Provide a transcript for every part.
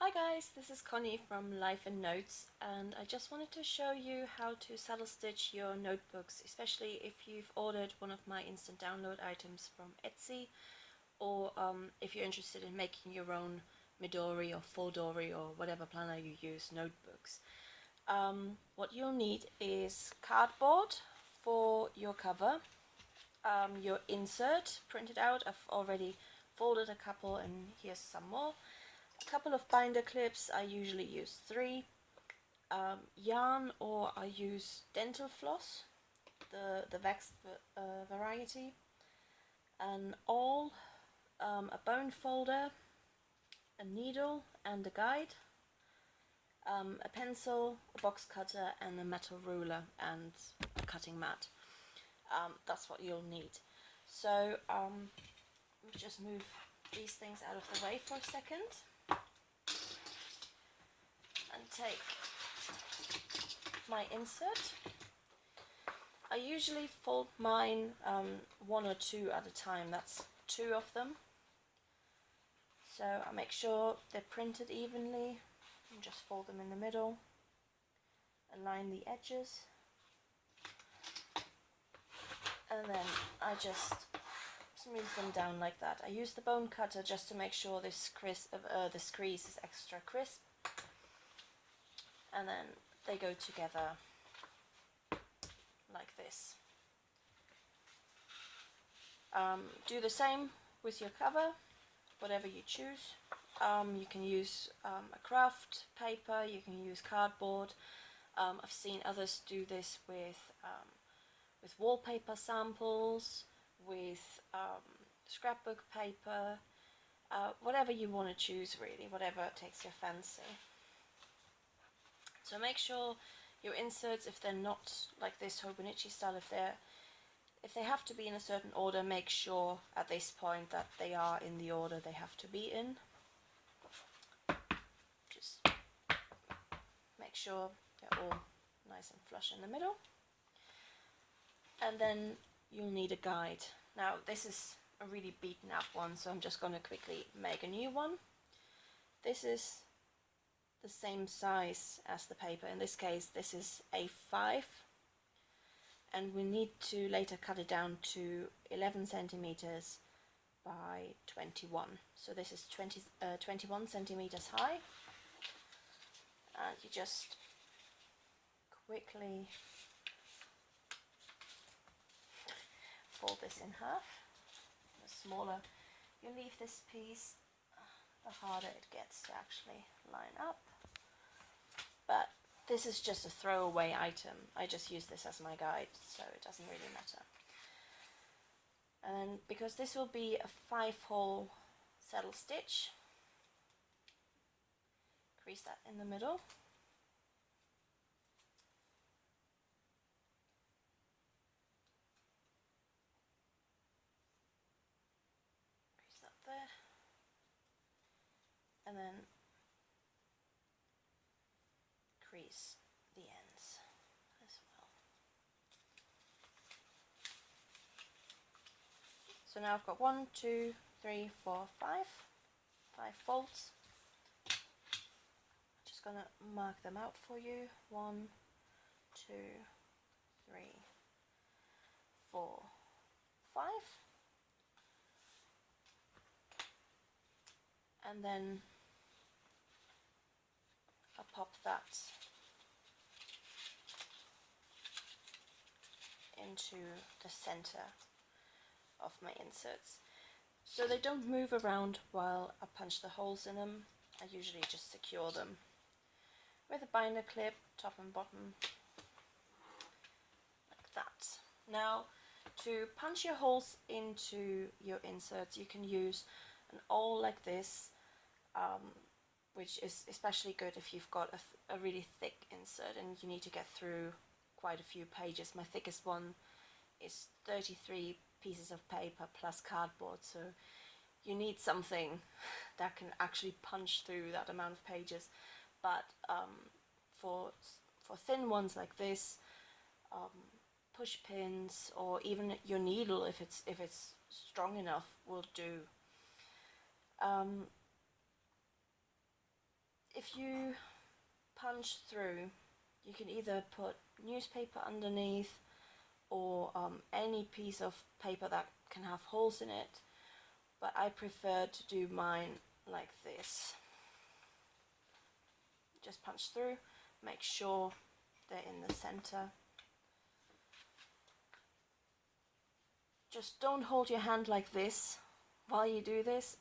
Hi guys, this is Connie from Life and Notes, and I just wanted to show you how to saddle stitch your notebooks, especially if you've ordered one of my instant download items from Etsy, or if you're interested in making your own Midori or Fodori or whatever planner you use notebooks. What you'll need is cardboard for your cover, your insert printed out. I've already folded a couple and here's some more. A couple of binder clips, I usually use 3. Yarn, or I use dental floss, the waxed variety. An awl, a bone folder, a needle and a guide, a pencil, a box cutter and a metal ruler and a cutting mat. That's what you'll need. So just move these things out of the way for a second and take my insert. I usually fold mine 1 or 2 at a time. That's 2 of them. So I make sure they're printed evenly and just fold them in the middle. Align the edges. And then I just smooth them down like that. I use the bone cutter just to make sure this crease is extra crisp. And then they go together like this. Do the same with your cover, whatever you choose. You can use a craft paper, you can use cardboard. I've seen others do this with wallpaper samples, with scrapbook paper, whatever you want to choose really, whatever takes your fancy. So make sure your inserts, if they're not like this Hobonichi style, if they have to be in a certain order, make sure at this point that they are in the order they have to be in. Just make sure they're all nice and flush in the middle. And then you'll need a guide. Now this is a really beaten up one, so I'm just going to quickly make a new one. This is the same size as the paper. In this case, this is A5, and we need to later cut it down to 11 centimeters by 21. So this is 21 centimeters high, and you just quickly fold this in half. The smaller you leave this piece, the harder it gets to actually line up. But this is just a throwaway item. I just use this as my guide, so it doesn't really matter. And because this will be a 5-hole saddle stitch, crease that in the middle. Crease that there. And then crease the ends as well. So now I've got 1, 2, 3, 4, 5 folds. I'm just gonna mark them out for you. 1, 2, 3, 4, 5. And then I'll pop that into the center of my inserts, so they don't move around while I punch the holes in them. I usually just secure them with a binder clip, top and bottom, like that. Now, to punch your holes into your inserts, you can use an awl like this, which is especially good if you've got a really thick insert and you need to get through quite a few pages. My thickest one is 33 pieces of paper plus cardboard, so you need something that can actually punch through that amount of pages. But for thin ones like this, push pins or even your needle, if it's strong enough, will do. if you punch through, you can either put newspaper underneath or any piece of paper that can have holes in it, but I prefer to do mine like this. Just punch through, make sure they're in the center. Just don't hold your hand like this while you do this.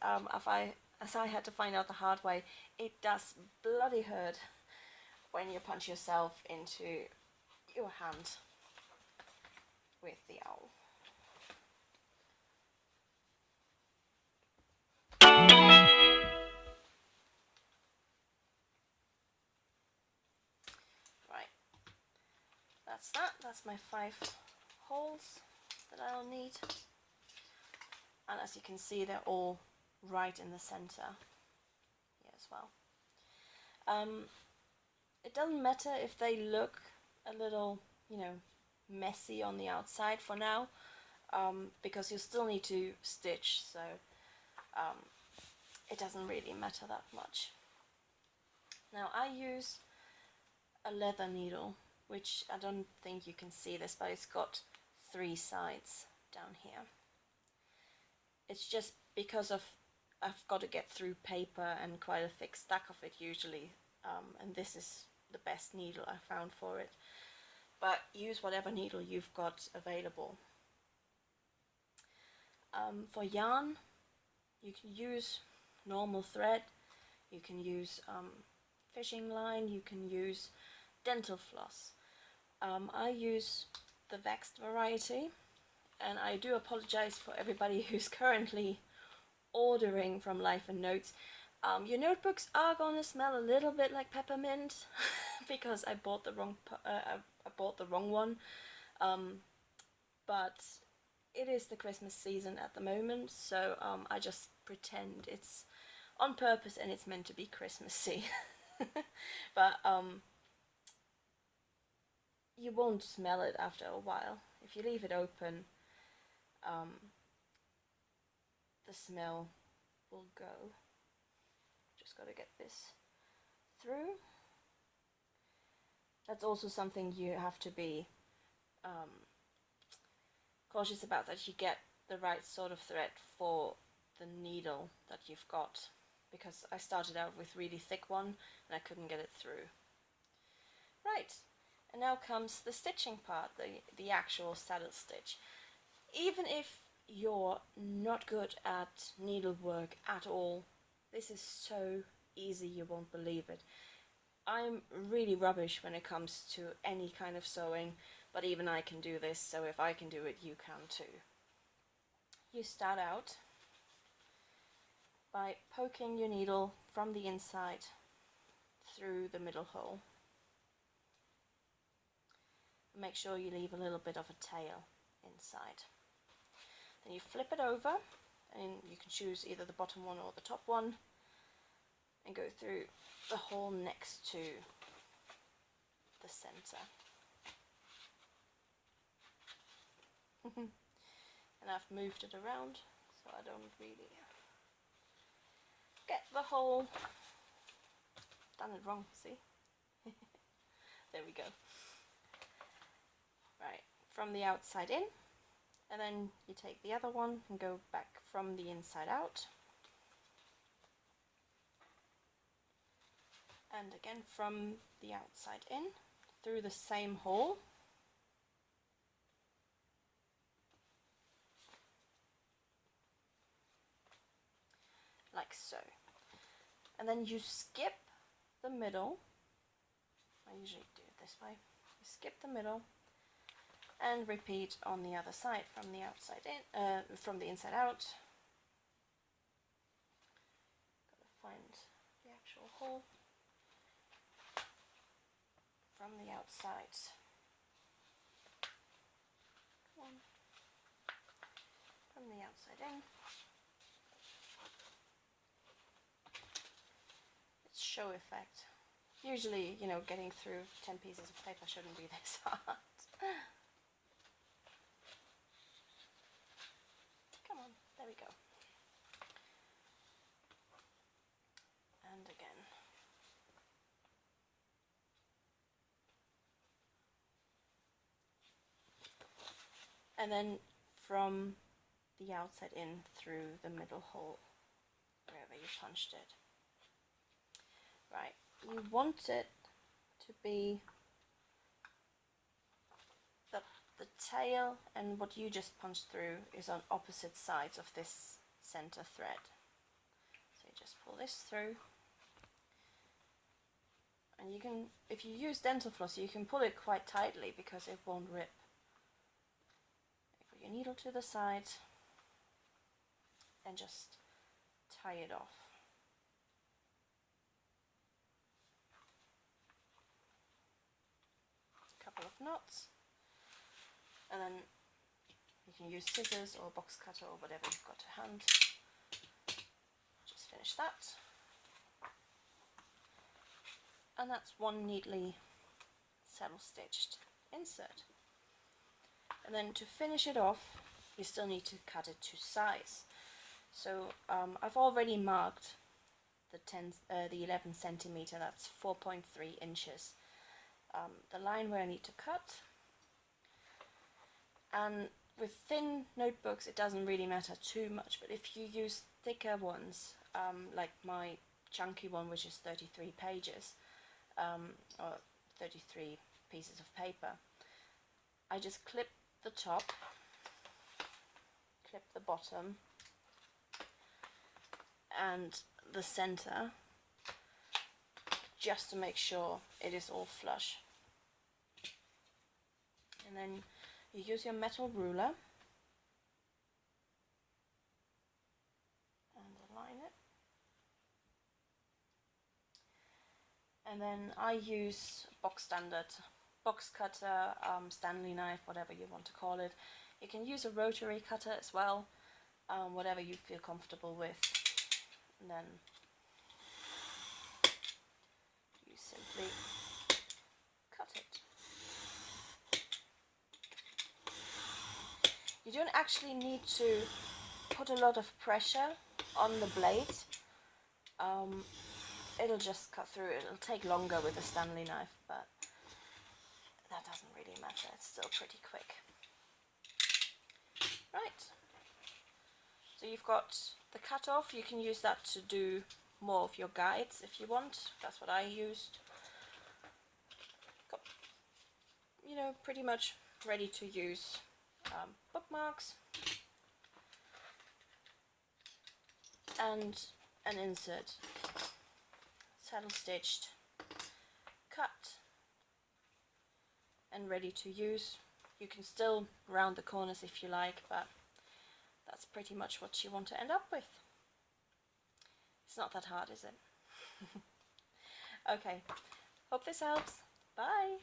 As I had to find out the hard way, it does bloody hurt when you punch yourself into your hand with the owl. Right, that's that. That's my 5 holes that I'll need. And as you can see, they're all right in the center here as well. It doesn't matter if they look a little, messy on the outside for now, because you still need to stitch, so it doesn't really matter that much. Now I use a leather needle, which I don't think you can see this, but it's got 3 sides down here. It's just because I've got to get through paper and quite a thick stack of it usually, and this is the best needle I found for it. But use whatever needle you've got available. For yarn, you can use normal thread, you can use fishing line, you can use dental floss. I use the waxed variety, and I do apologize for everybody who's currently ordering from Life and Notes. Your notebooks are gonna smell a little bit like peppermint because I bought the wrong one, but it is the Christmas season at the moment, so I just pretend it's on purpose and it's meant to be Christmassy. But you won't smell it after a while. If you leave it open, the smell will go. Just got to get this through. That's also something you have to be cautious about, that you get the right sort of thread for the needle that you've got, because I started out with really thick one and I couldn't get it through. Right, and now comes the stitching part, the actual saddle stitch. Even if you're not good at needlework at all, this is so easy you won't believe it. I'm really rubbish when it comes to any kind of sewing, but even I can do this, so if I can do it, you can too. You start out by poking your needle from the inside through the middle hole. Make sure you leave a little bit of a tail inside. Then you flip it over, and you can choose either the bottom one or the top one, and go through the hole next to the center. And I've moved it around so I don't really get the hole. Done it wrong, see? There we go. Right, from the outside in, and then you take the other one and go back from the inside out. And again from the outside in, through the same hole. Like so. And then you skip the middle. I usually do it this way. You skip the middle and repeat on the other side, from the outside in, from the inside out. Gotta find the actual hole. From the outside. Come on. From the outside in. It's show effect. Usually, getting through 10 pieces of paper shouldn't be this hard. Come on, there we go. And again. and then from the outside in through the middle hole, wherever you punched it. Right, you want it to be the tail, and what you just punched through is on opposite sides of this center thread. So you just pull this through, and you can, if you use dental floss, you can pull it quite tightly because it won't rip. Put your needle to the side and just tie it off. A couple of knots, and then you can use scissors or a box cutter or whatever you've got to hand. Just finish that. And that's one neatly saddle stitched insert. And then to finish it off, you still need to cut it to size. So I've already marked the 11 centimeter, that's 4.3 inches. The line where I need to cut. And with thin notebooks it doesn't really matter too much, but if you use thicker ones, like my chunky one, which is 33 pages, or 33 pieces of paper, I just clip the top, clip the bottom and the center, just to make sure it is all flush. And then you use your metal ruler and align it. And then I use box cutter, Stanley knife, whatever you want to call it. You can use a rotary cutter as well, whatever you feel comfortable with. And then you simply cut it. You don't actually need to put a lot of pressure on the blade. It'll just cut through. It'll take longer with a Stanley knife, but that doesn't really matter. It's still pretty quick. Right. So you've got the cutoff. You can use that to do more of your guides if you want. That's what I used. Got, you know, pretty much ready to use bookmarks and an insert. Saddle stitched, cut and ready to use. You can still round the corners if you like, but that's pretty much what you want to end up with. It's not that hard, is it? Okay, hope this helps. Bye!